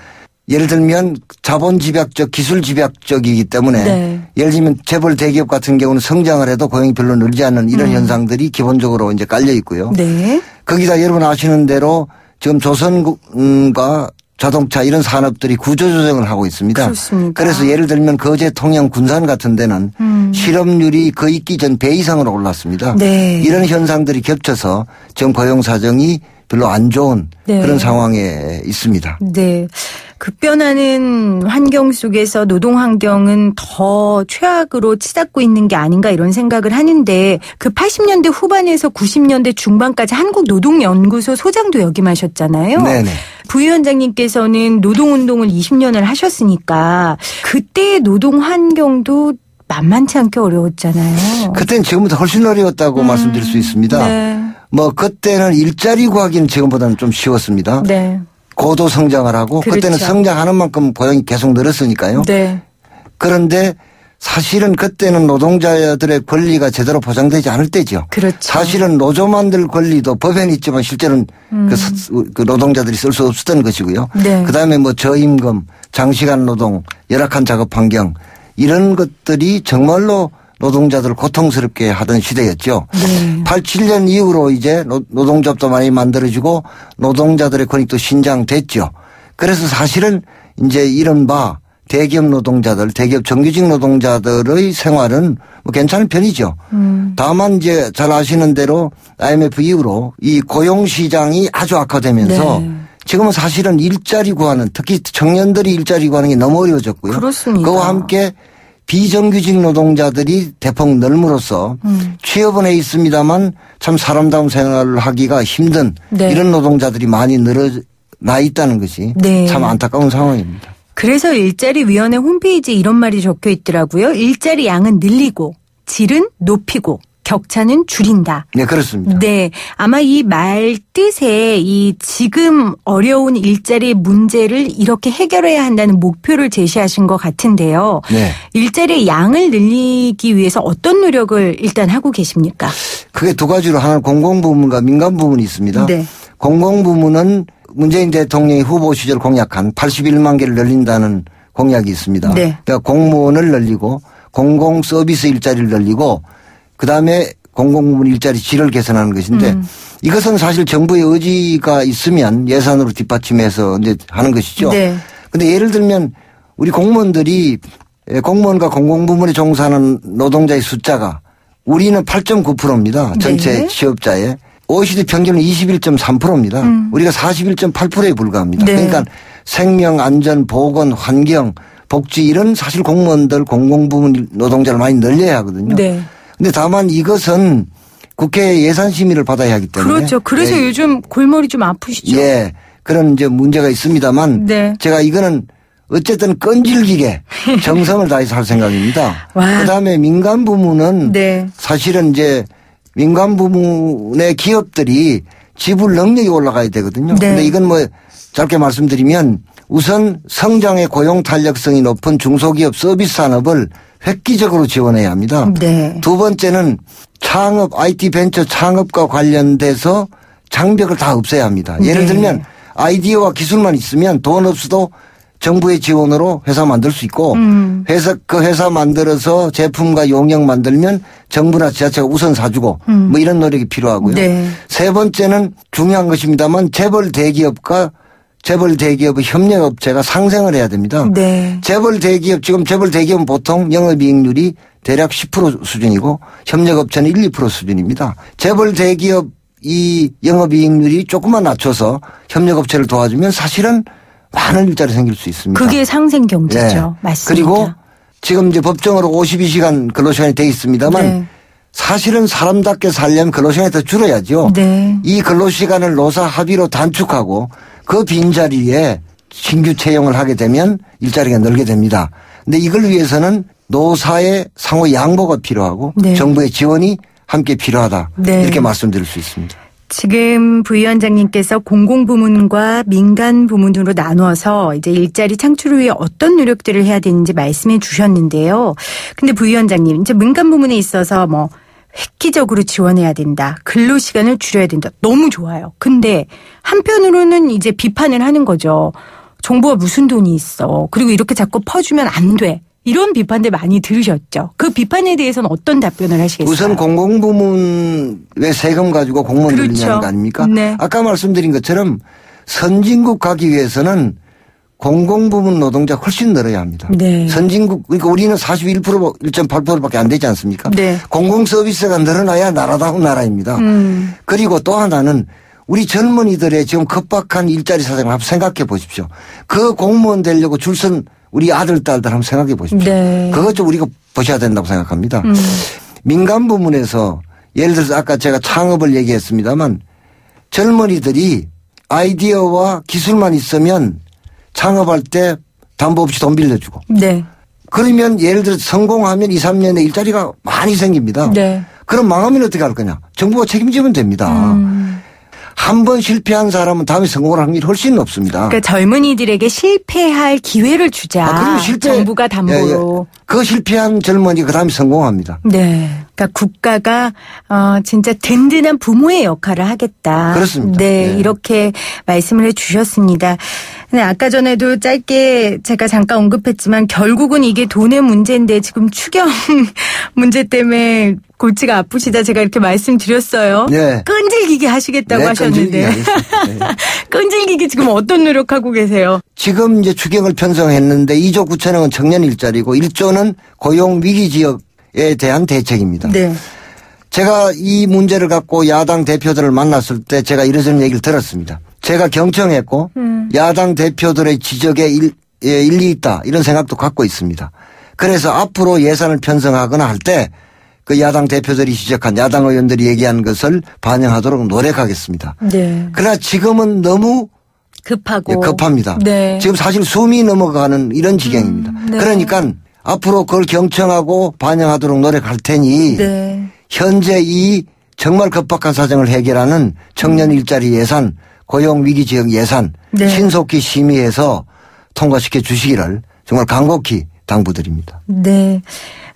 예를 들면 자본 집약적, 기술 집약적이기 때문에
네.
예를 들면 재벌 대기업 같은 경우는 성장을 해도 고용이 별로 늘지 않는 이런 현상들이 기본적으로 이제 깔려 있고요.
네.
거기다 여러분 아시는 대로 지금 조선과 자동차 이런 산업들이 구조조정을 하고 있습니다.
그렇습니다.
그래서 예를 들면 거제, 통영, 군산 같은 데는 실업률이 그 있기 전 배 이상으로 올랐습니다.
네.
이런 현상들이 겹쳐서 지금 고용 사정이 별로 안 좋은
네.
그런 상황에 있습니다.
네. 급변하는 환경 속에서 노동 환경은 더 최악으로 치닫고 있는 게 아닌가 이런 생각을 하는데 그 80년대 후반에서 90년대 중반까지 한국노동연구소 소장도 역임하셨잖아요.
네네.
부위원장님께서는 노동운동을 20년을 하셨으니까 그때의 노동 환경도 만만치 않게 어려웠잖아요.
그때는 지금보다 훨씬 어려웠다고 말씀드릴 수 있습니다.
네.
뭐 그때는 일자리 구하기는 지금보다는 좀 쉬웠습니다.
네.
고도 성장을 하고
그렇죠.
그때는 성장하는 만큼 고용이 계속 늘었으니까요.
네.
그런데 사실은 그때는 노동자들의 권리가 제대로 보장되지 않을 때죠.
그렇죠.
사실은 노조 만들 권리도 법에는 있지만 실제로는 그 노동자들이 쓸 수 없었던 것이고요.
네.
그다음에 뭐 저임금, 장시간 노동, 열악한 작업 환경 이런 것들이 정말로 노동자들을 고통스럽게 하던 시대였죠.
네.
87년 이후로 이제 노동조합도 많이 만들어지고 노동자들의 권익도 신장됐죠. 그래서 사실은 이제 이른바 대기업 노동자들, 대기업 정규직 노동자들의 생활은 뭐 괜찮은 편이죠. 다만 이제 잘 아시는 대로 IMF 이후로 이 고용 시장이 아주 악화되면서
네.
지금은 사실은 일자리 구하는 특히 청년들이 일자리 구하는 게 너무 어려워졌고요.
그렇습니다.
그와 함께 비정규직 노동자들이 대폭 늘므로써 취업은 해 있습니다만 참 사람다운 생활을 하기가 힘든
네.
이런 노동자들이 많이 늘어나 있다는 것이
네.
참 안타까운 상황입니다.
그래서 일자리위원회 홈페이지에 이런 말이 적혀 있더라고요. 일자리 양은 늘리고 질은 높이고 격차는 줄인다.
네, 그렇습니다.
네. 아마 이 말 뜻에 이 지금 어려운 일자리 문제를 이렇게 해결해야 한다는 목표를 제시하신 것 같은데요.
네.
일자리의 양을 늘리기 위해서 어떤 노력을 일단 하고 계십니까?
그게 두 가지로 하나는 공공부문과 민간부문이 있습니다.
네.
공공부문은 문재인 대통령이 후보 시절 공약한 81만 개를 늘린다는 공약이 있습니다.
네.
그러니까 공무원을 늘리고 공공 서비스 일자리를 늘리고 그다음에 공공부문 일자리 질을 개선하는 것인데 이것은 사실 정부의 의지가 있으면 예산으로 뒷받침해서 이제 하는 것이죠.
네.
근데 예를 들면 우리 공무원들이 공무원과 공공부문에 종사하는 노동자의 숫자가 우리는 8.9%입니다. 전체
네.
취업자의. OECD 평균은 21.3%입니다. 우리가 41.8%에 불과합니다.
네.
그러니까 생명, 안전, 보건, 환경, 복지 이런 사실 공무원들 공공부문 노동자를 많이 늘려야 하거든요.
네.
근데 다만 이것은 국회 예산 심의를 받아야 하기 때문에.
그렇죠. 그래서
예.
요즘 골머리 좀 아프시죠?
예. 그런 이제 문제가 있습니다만.
네.
제가 이거는 어쨌든 끈질기게 정성을 다해서 할 생각입니다.
와.
그다음에 민간 부문은
네.
사실은 이제 민간 부문의 기업들이 지불 능력이 올라가야 되거든요.
네.
근데 이건 뭐 짧게 말씀드리면 우선 성장의 고용 탄력성이 높은 중소기업 서비스 산업을 획기적으로 지원해야 합니다.
네.
두 번째는 창업, IT 벤처 창업과 관련돼서 장벽을 다 없애야 합니다. 예를
네.
들면 아이디어와 기술만 있으면 돈 없어도 정부의 지원으로 회사 만들 수 있고 그 회사 만들어서 제품과 용역 만들면 정부나 지자체가 우선 사주고 뭐 이런 노력이 필요하고요.
네.
세 번째는 중요한 것입니다만 재벌 대기업의 협력업체가 상생을 해야 됩니다.
네.
지금 재벌 대기업은 보통 영업이익률이 대략 10% 수준이고 협력업체는 1, 2% 수준입니다. 재벌 대기업 이 영업이익률이 조금만 낮춰서 협력업체를 도와주면 사실은 많은 일자리 생길 수 있습니다.
그게 상생 경제죠.
네.
맞습니다.
그리고 지금 이제 법정으로 52시간 근로시간이 돼 있습니다만
네.
사실은 사람답게 살려면 근로시간이 더 줄어야죠.
네.
이 근로시간을 노사 합의로 단축하고 그 빈자리에 신규 채용을 하게 되면 일자리가 늘게 됩니다. 근데 이걸 위해서는 노사의 상호 양보가 필요하고
네.
정부의 지원이 함께 필요하다.
네.
이렇게 말씀드릴 수 있습니다.
지금 부위원장님께서 공공부문과 민간부문으로 나누어서 이제 일자리 창출을 위해 어떤 노력들을 해야 되는지 말씀해 주셨는데요. 근데 부위원장님, 이제 민간부문에 있어서 뭐 획기적으로 지원해야 된다. 근로시간을 줄여야 된다. 너무 좋아요. 근데 한편으로는 이제 비판을 하는 거죠. 정부가 무슨 돈이 있어. 그리고 이렇게 자꾸 퍼주면 안 돼. 이런 비판들 많이 들으셨죠. 그 비판에 대해서는 어떤 답변을 하시겠어요?
우선 공공부문 왜 세금 가지고 공무원
그렇죠.
늘리냐는 거 아닙니까?
네.
아까 말씀드린 것처럼 선진국 가기 위해서는 공공부문 노동자 훨씬 늘어야 합니다.
네.
선진국 그러니까 우리는 41% 1.8%밖에 안 되지 않습니까?
네.
공공서비스가 늘어나야 나라다운 나라입니다. 그리고 또 하나는 우리 젊은이들의 지금 급박한 일자리 사정을 한번 생각해 보십시오. 그 공무원 되려고 줄 선 우리 아들, 딸들 한번 생각해 보십시오.
네.
그것 좀 우리가 보셔야 된다고 생각합니다. 민간 부문에서 예를 들어서 아까 제가 창업을 얘기했습니다만 젊은이들이 아이디어와 기술만 있으면 창업할 때 담보 없이 돈 빌려주고.
네.
그러면 예를 들어서 성공하면 2, 3년에 일자리가 많이 생깁니다.
네.
그럼 망하면 어떻게 할 거냐. 정부가 책임지면 됩니다. 한 번 실패한 사람은 다음에 성공할 확률이 훨씬 높습니다.
그러니까 젊은이들에게 실패할 기회를 주자.
그리고 실패,
정부가 담보로.
그 실패한 젊은이가 그다음에 성공합니다.
네. 그러니까 국가가 진짜 든든한 부모의 역할을 하겠다.
그렇습니다.
네, 이렇게 말씀을 해주셨습니다. 근데 아까 전에도 짧게 제가 잠깐 언급했지만 결국은 이게 돈의 문제인데 지금 추경 문제 때문에 골치가 아프시다 제가 이렇게 말씀드렸어요.
네.
끈질기게 하시겠다고 하셨는데. 끈질기게 지금 어떤 노력하고 계세요?
지금 이제 추경을 편성했는데 2조 9천억은 청년 일자리고 1조는 고용 위기 지역에 대한 대책입니다.
네.
제가 이 문제를 갖고 야당 대표들을 만났을 때 제가 이러저런 얘기를 들었습니다. 제가 경청했고 야당 대표들의 지적에 일리 있다 이런 생각도 갖고 있습니다. 그래서 앞으로 예산을 편성하거나 할 때 그 야당 대표들이 지적한 야당 의원들이 얘기한 것을 반영하도록 노력하겠습니다.
네.
그러나 지금은 너무 급합니다.
네.
지금 사실 숨이 넘어가는 이런 지경입니다.
네.
그러니까 앞으로 그걸 경청하고 반영하도록 노력할 테니
네.
현재 이 정말 급박한 사정을 해결하는 청년 일자리 예산, 고용 위기 지역 예산
네.
신속히 심의해서 통과시켜 주시기를 정말 간곡히 당부드립니다.
네.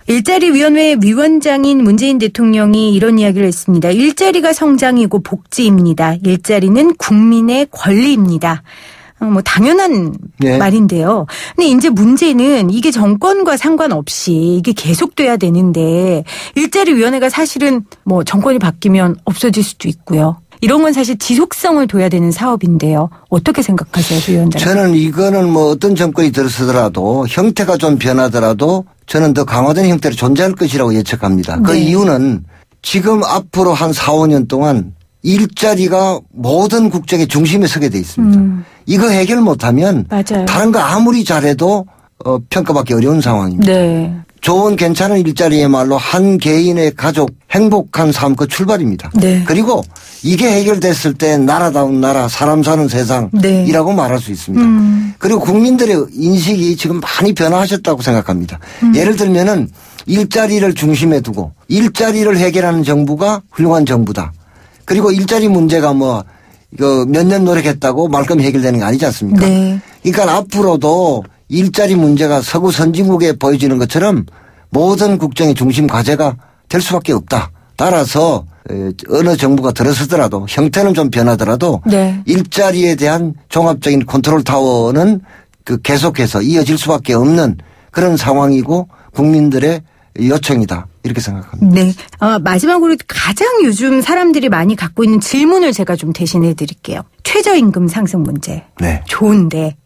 일자리위원회 위원장인 문재인 대통령이 이런 이야기를 했습니다. 일자리가 성장이고 복지입니다. 일자리는 국민의 권리입니다. 뭐 당연한
네.
말인데요. 근데 이제 문제는 이게 정권과 상관없이 이게 계속돼야 되는데 일자리위원회가 사실은 뭐 정권이 바뀌면 없어질 수도 있고요. 이런 건 사실 지속성을 둬야 되는 사업인데요. 어떻게 생각하세요, 위원장님?
저는 이거는 뭐 어떤 정권이 들어서더라도 형태가 좀 변하더라도 저는 더 강화된 형태로 존재할 것이라고 예측합니다. 그
네.
이유는 지금 앞으로 한 4, 5년 동안 일자리가 모든 국정의 중심에 서게 돼 있습니다. 이거 해결 못하면
맞아요.
다른 거 아무리 잘해도 평가받기 어려운 상황입니다.
네.
좋은 괜찮은 일자리야말로 한 개인의 가족 행복한 삶 그 출발입니다.
네.
그리고 이게 해결됐을 때 나라다운 나라 사람 사는 세상이라고 말할 수 있습니다. 그리고 국민들의 인식이 지금 많이 변화하셨다고 생각합니다. 예를 들면은 일자리를 중심에 두고 일자리를 해결하는 정부가 훌륭한 정부다. 그리고 일자리 문제가 뭐 몇 년 노력했다고 말끔히 해결되는 게 아니지 않습니까?
네.
그러니까 앞으로도 일자리 문제가 서구 선진국에 보여지는 것처럼 모든 국정의 중심 과제가 될 수밖에 없다. 따라서 어느 정부가 들어서더라도 형태는 좀 변하더라도
네.
일자리에 대한 종합적인 컨트롤 타워는 계속해서 이어질 수밖에 없는 그런 상황이고 국민들의 요청이다. 이렇게 생각합니다.
네. 마지막으로 가장 요즘 사람들이 많이 갖고 있는 질문을 제가 좀 대신해 드릴게요. 최저임금 상승 문제.
네.
좋은데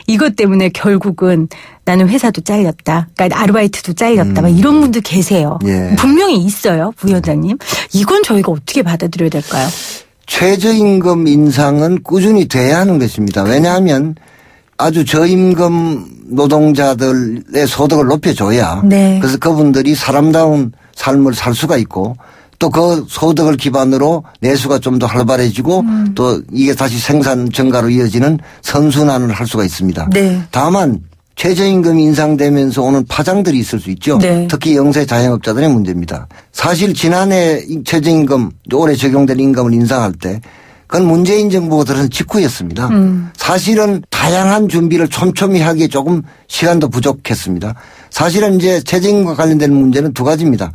이것 때문에 결국은 나는 회사도 잘렸다. 그러니까 아르바이트도 잘렸다. 막 이런 분들 계세요.
예.
분명히 있어요. 부위원장님. 이건 저희가 어떻게 받아들여야 될까요?
최저임금 인상은 꾸준히 돼야 하는 것입니다. 왜냐하면 아주 저임금 노동자들의 소득을 높여줘야
네.
그래서 그분들이 사람다운 삶을 살 수가 있고 또 그 소득을 기반으로 내수가 좀 더 활발해지고 또 이게 다시 생산 증가로 이어지는 선순환을 할 수가 있습니다.
네.
다만 최저임금이 인상되면서 오는 파장들이 있을 수 있죠.
네.
특히 영세 자영업자들의 문제입니다. 사실 지난해 최저임금 올해 적용될 임금을 인상할 때 그건 문재인 정부가 들어선 직후였습니다. 사실은 다양한 준비를 촘촘히 하기에 조금 시간도 부족했습니다. 사실은 이제 최저임금과 관련된 문제는 두 가지입니다.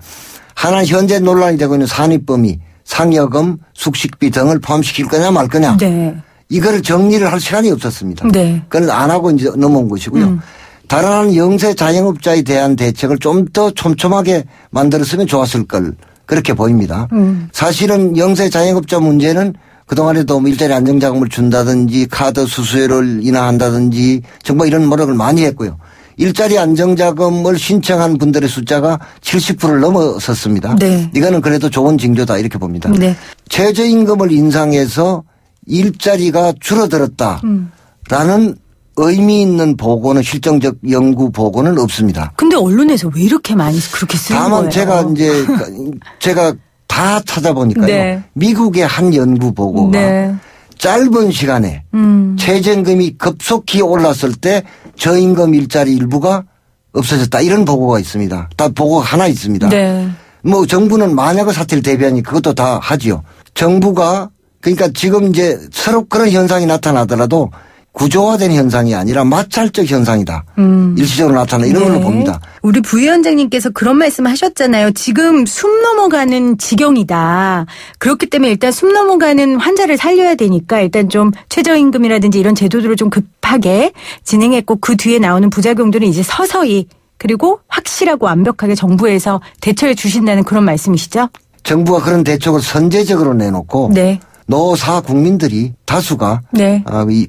하나 현재 논란이 되고 있는 산입범위, 상여금, 숙식비 등을 포함시킬 거냐 말 거냐.
네.
이거를 정리를 할 시간이 없었습니다.
네.
그걸 안 하고 이제 넘어온 것이고요. 다른 하나는 영세 자영업자에 대한 대책을 좀 더 촘촘하게 만들었으면 좋았을 걸 그렇게 보입니다. 사실은 영세 자영업자 문제는 그동안에도 일자리 안정자금을 준다든지 카드 수수료를 인하한다든지 정말 이런 노력을 많이 했고요. 일자리 안정자금을 신청한 분들의 숫자가 70%를 넘어섰습니다.
네.
이거는 그래도 좋은 징조다 이렇게 봅니다.
네.
최저임금을 인상해서 일자리가 줄어들었다라는 의미 있는 보고는 실정적 연구 보고는 없습니다.
근데 언론에서 왜 이렇게 많이 그렇게 쓰는
다만
거예요?
제가 다 찾아보니까요.
네.
미국의 한 연구 보고가
네.
짧은 시간에 최저임금이 급속히 올랐을 때 저임금 일자리 일부가 없어졌다. 이런 보고가 있습니다. 다 보고가 하나 있습니다.
네.
뭐 정부는 만약의 사태를 대비하니 그것도 다 하지요. 정부가 그러니까 지금 이제 서로 그런 현상이 나타나더라도 구조화된 현상이 아니라 마찰적 현상이다. 일시적으로 나타나는 이런 걸로 봅니다.
우리 부위원장님께서 그런 말씀 하셨잖아요. 지금 숨 넘어가는 지경이다. 그렇기 때문에 일단 숨 넘어가는 환자를 살려야 되니까 일단 좀 최저임금이라든지 이런 제도들을 좀 급하게 진행했고 그 뒤에 나오는 부작용들은 이제 서서히 그리고 확실하고 완벽하게 정부에서 대처해 주신다는 그런 말씀이시죠?
정부가 그런 대책을 선제적으로 내놓고
네.
노사 국민들이 다수가
네.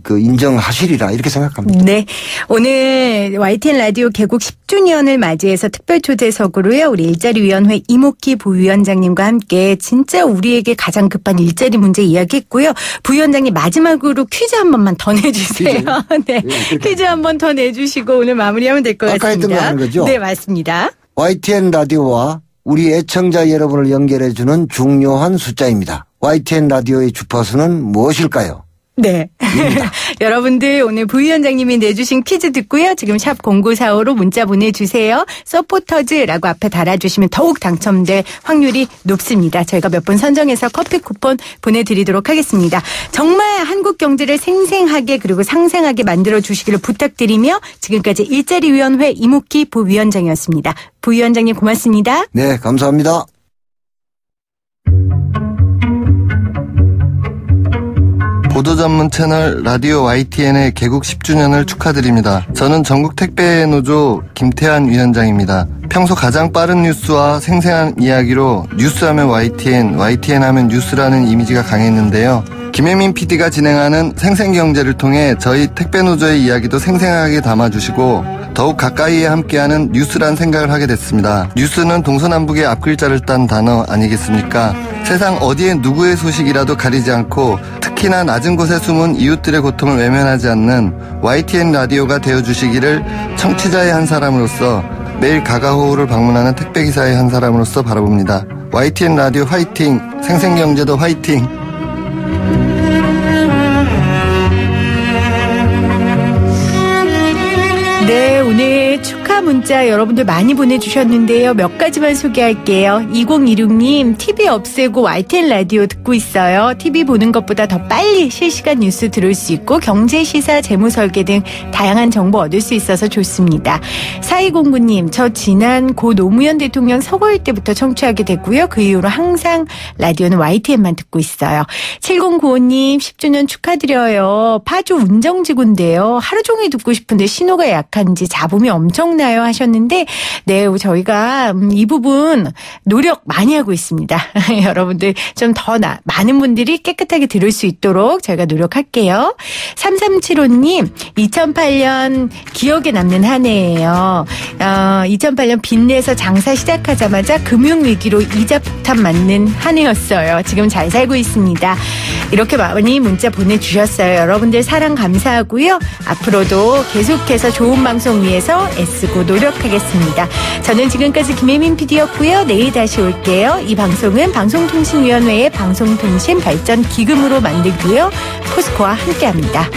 인정하시리라 이렇게 생각합니다.
네. 오늘 YTN 라디오 개국 10주년을 맞이해서 특별 초대석으로요. 우리 일자리위원회 이목희 부위원장님과 함께 진짜 우리에게 가장 급한 일자리 문제 이야기했고요. 부위원장님 마지막으로 퀴즈 한 번만 더 내주세요. 네. 퀴즈 한 번 더 내주시고 오늘 마무리하면 될 것 같습니다.
아까 했던 거 하는 거죠?
네, 맞습니다.
YTN 라디오와 우리 애청자 여러분을 연결해주는 중요한 숫자입니다. YTN 라디오의 주파수는 무엇일까요?
네. 여러분들 오늘 부위원장님이 내주신 퀴즈 듣고요. 지금 샵 0945로 문자 보내주세요. 서포터즈라고 앞에 달아주시면 더욱 당첨될 확률이 높습니다. 저희가 몇 분 선정해서 커피 쿠폰 보내드리도록 하겠습니다. 정말 한국 경제를 생생하게 그리고 상생하게 만들어주시기를 부탁드리며 지금까지 일자리위원회 이목희 부위원장이었습니다. 부위원장님 고맙습니다.
네, 감사합니다.
보도 전문 채널 라디오 YTN의 개국 10주년을 축하드립니다. 저는 전국 택배노조 김태한 위원장입니다. 평소 가장 빠른 뉴스와 생생한 이야기로 뉴스하면 YTN, YTN 하면 뉴스라는 이미지가 강했는데요. 김혜민 PD가 진행하는 생생경제를 통해 저희 택배노조의 이야기도 생생하게 담아주시고 더욱 가까이에 함께하는 뉴스란 생각을 하게 됐습니다. 뉴스는 동서남북의 앞글자를 딴 단어 아니겠습니까? 세상 어디에 누구의 소식이라도 가리지 않고 특히나 낮은 곳에 숨은 이웃들의 고통을 외면하지 않는 YTN 라디오가 되어주시기를 청취자의 한 사람으로서 매일 가가호우를 방문하는 택배기사의 한 사람으로서 바라봅니다. YTN 라디오 화이팅! 생생경제도 화이팅!
네, 오늘 축하 문자 여러분들 많이 보내주셨는데요. 몇 가지만 소개할게요. 2026님, TV 없애고 YTN 라디오 듣고 있어요. TV 보는 것보다 더 빨리 실시간 뉴스 들을 수 있고 경제, 시사, 재무 설계 등 다양한 정보 얻을 수 있어서 좋습니다. 4209님, 저 지난 고 노무현 대통령 서거일 때부터 청취하게 됐고요. 그 이후로 항상 라디오는 YTN만 듣고 있어요. 7095님, 10주년 축하드려요. 파주 운정지구인데요. 하루 종일 듣고 싶은데 신호가 약한지 잡음이 엄청나요 하셨는데 네, 저희가 이 부분 노력 많이 하고 있습니다. 여러분들 좀 더 많은 분들이 깨끗하게 들을 수 있도록 저희가 노력할게요. 3375님 2008년 기억에 남는 한 해예요. 2008년 빚내서 장사 시작하자마자 금융위기로 이자 폭탄 맞는 한 해였어요. 지금 잘 살고 있습니다. 이렇게 많이 문자 보내주셨어요. 여러분들 사랑 감사하고요. 앞으로도 계속해서 좋은 방송 위해서 애쓰고 노력하겠습니다. 저는 지금까지 김혜민 PD였고요. 내일 다시 올게요. 이 방송은 방송통신위원회의 방송통신 발전 기금으로 만들고요. 포스코와 함께합니다.